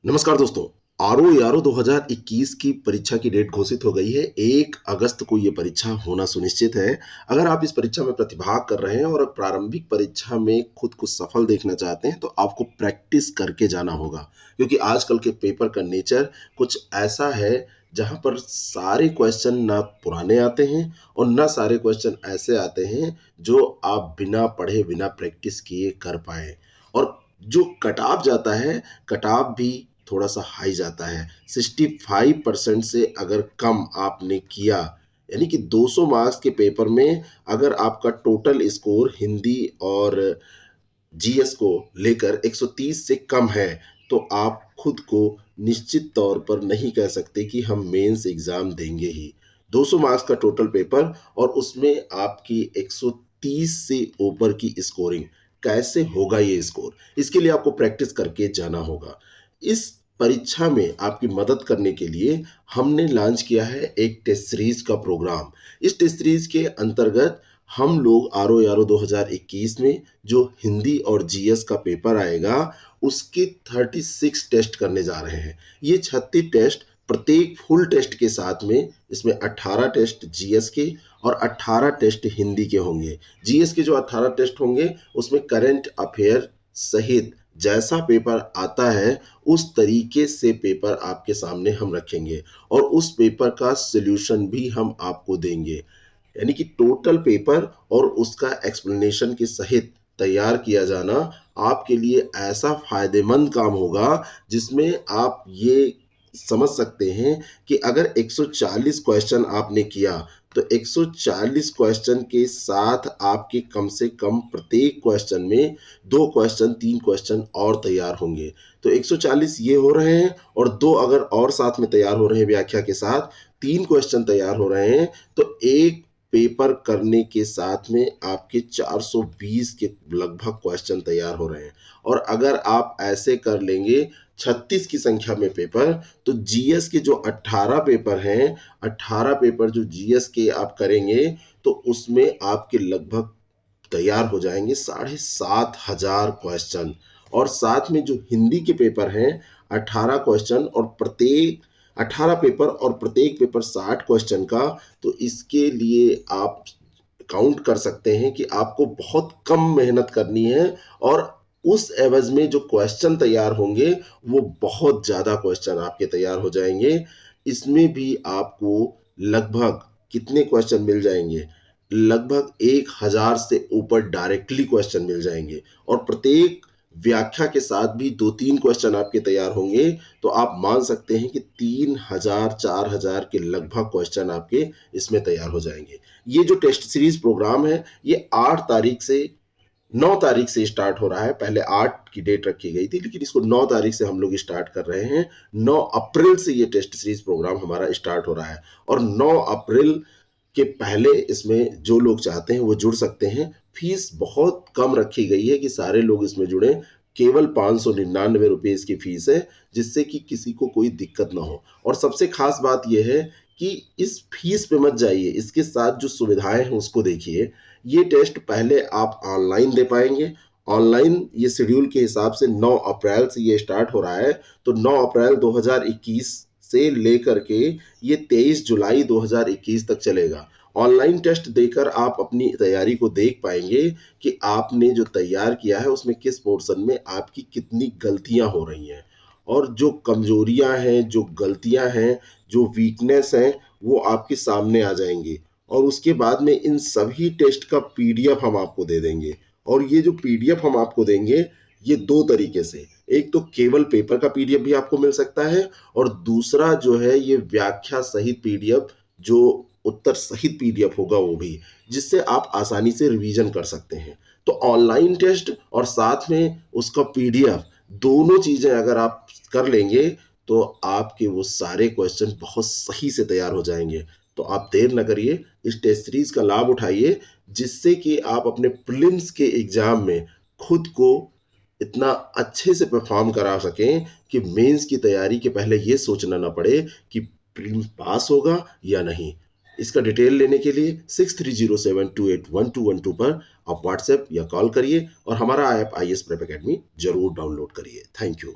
नमस्कार दोस्तों। आरओ 2021 की परीक्षा की डेट घोषित हो गई है। 1 अगस्त को ये परीक्षा होना सुनिश्चित है। अगर आप इस परीक्षा में प्रतिभाग कर रहे हैं और प्रारंभिक परीक्षा में खुद को सफल देखना चाहते हैं तो आपको प्रैक्टिस करके जाना होगा, क्योंकि आजकल के पेपर का नेचर कुछ ऐसा है जहां पर सारे क्वेश्चन ना पुराने आते हैं और ना सारे क्वेश्चन ऐसे आते हैं जो आप बिना पढ़े बिना प्रैक्टिस किए कर पाए। और जो कट ऑफ जाता है, कट ऑफ भी थोड़ा सा हाई जाता है। 65% से अगर कम आपने किया, यानी कि 200 मार्क्स के पेपर में अगर आपका टोटल स्कोर हिंदी और जीएस को लेकर 130 से कम है, तो आप खुद को निश्चित तौर पर नहीं कह सकते कि हम मेंस एग्जाम देंगे ही। 200 मार्क्स का टोटल पेपर और उसमें आपकी 130 से ऊपर की स्कोरिंग, कैसे होगा ये स्कोर? इसके लिए आपको प्रैक्टिस करके जाना होगा। इस परीक्षा में आपकी मदद करने के लिए हमने लॉन्च किया है एक टेस्ट सीरीज का प्रोग्राम। इस टेस्ट सीरीज के अंतर्गत हम लोग आरओ 2021 में जो हिंदी और जीएस का पेपर आएगा उसके 36 टेस्ट करने जा रहे हैं। ये 36 टेस्ट प्रत्येक फुल टेस्ट के साथ में, इसमें 18 टेस्ट जीएस के और 18 टेस्ट हिंदी के होंगे। जीएस के जो 18 टेस्ट होंगे उसमें करंट अफेयर सहित जैसा पेपर आता है उस तरीके से पेपर आपके सामने हम रखेंगे और उस पेपर का सॉल्यूशन भी हम आपको देंगे। यानी कि टोटल पेपर और उसका एक्सप्लेनेशन के सहित तैयार किया जाना आपके लिए ऐसा फायदेमंद काम होगा जिसमें आप ये समझ सकते हैं कि अगर 140 क्वेश्चन आपने किया तो 140 क्वेश्चन के साथ आपके कम से कम प्रत्येक क्वेश्चन में 2 क्वेश्चन 3 क्वेश्चन और तैयार होंगे। तो 140 ये हो रहे हैं और 2 अगर और साथ में तैयार हो रहे हैं व्याख्या के साथ, 3 क्वेश्चन तैयार हो रहे हैं, तो एक पेपर करने के साथ में आपके 420 के लगभग क्वेश्चन तैयार हो रहे हैं। और अगर आप ऐसे कर लेंगे 36 की संख्या में पेपर, तो जीएस के जो 18 पेपर हैं, 18 पेपर जो जीएस के आप करेंगे तो उसमें आपके लगभग तैयार हो जाएंगे 7,500 क्वेश्चन। और साथ में जो हिंदी के पेपर हैं 18 क्वेश्चन और प्रत्येक 18 पेपर और प्रत्येक पेपर 60 क्वेश्चन का, तो इसके लिए आप काउंट कर सकते हैं कि आपको बहुत कम मेहनत करनी है और उस एवज में जो क्वेश्चन तैयार होंगे वो बहुत ज़्यादा क्वेश्चन आपके तैयार हो जाएंगे। इसमें भी आपको लगभग कितने क्वेश्चन मिल जाएंगे? लगभग 1000 से ऊपर डायरेक्टली क्वेश्चन मिल जाएंगे और प्रत्येक व्याख्या के साथ भी 2-3 क्वेश्चन आपके तैयार होंगे। तो आप मान सकते हैं कि 3000-4000 के लगभग क्वेश्चन आपके इसमें तैयार हो जाएंगे। ये जो टेस्ट सीरीज प्रोग्राम है ये 8 तारीख से 9 तारीख से स्टार्ट हो रहा है। पहले 8 की डेट रखी गई थी लेकिन इसको 9 तारीख से हम लोग स्टार्ट कर रहे हैं। 9 अप्रैल से ये टेस्ट सीरीज प्रोग्राम हमारा स्टार्ट हो रहा है और 9 अप्रैल के पहले इसमें जो लोग चाहते हैं वो जुड़ सकते हैं। फीस बहुत कम रखी गई है कि सारे लोग इसमें जुड़े। केवल 599 रुपये इसकी फीस है, जिससे कि किसी को कोई दिक्कत ना हो। और सबसे खास बात यह है कि इस फीस पे मत जाइए, इसके साथ जो सुविधाएं हैं उसको देखिए। ये टेस्ट पहले आप ऑनलाइन दे पाएंगे। ऑनलाइन ये शेड्यूल के हिसाब से 9 अप्रैल से ये स्टार्ट हो रहा है, तो 9 अप्रैल 2021 से लेकर के ये 23 जुलाई 2021 तक चलेगा। ऑनलाइन टेस्ट देकर आप अपनी तैयारी को देख पाएंगे कि आपने जो तैयार किया है उसमें किस पोर्शन में आपकी कितनी गलतियां हो रही हैं और जो कमजोरियां हैं, जो गलतियां हैं, जो वीकनेस हैं, वो आपके सामने आ जाएंगी। और उसके बाद में इन सभी टेस्ट का पीडीएफ हम आपको दे देंगे। और ये जो पीडीएफ हम आपको देंगे ये 2 तरीके से, एक तो केवल पेपर का पीडीएफ भी आपको मिल सकता है और दूसरा जो है ये व्याख्या सहित पीडीएफ, जो उत्तर सहित पीडीएफ होगा वो भी, जिससे आप आसानी से रिवीजन कर सकते हैं। तो ऑनलाइन टेस्ट और साथ में उसका पीडीएफ, दोनों चीजें अगर आप कर लेंगे तो आपके वो सारे क्वेश्चन बहुत सही से तैयार हो जाएंगे। तो आप देर न करिए, इस टेस्ट सीरीज का लाभ उठाइए, जिससे कि आप अपने प्रीलिम्स के एग्जाम में खुद को इतना अच्छे से परफॉर्म करा सकें कि मेंस की तैयारी के पहले ये सोचना ना पड़े कि प्रीलिम्स पास होगा या नहीं। इसका डिटेल लेने के लिए 6307281212 पर आप व्हाट्सएप या कॉल करिए और हमारा ऐप IAS प्रेप एकेडमी जरूर डाउनलोड करिए। Thank you.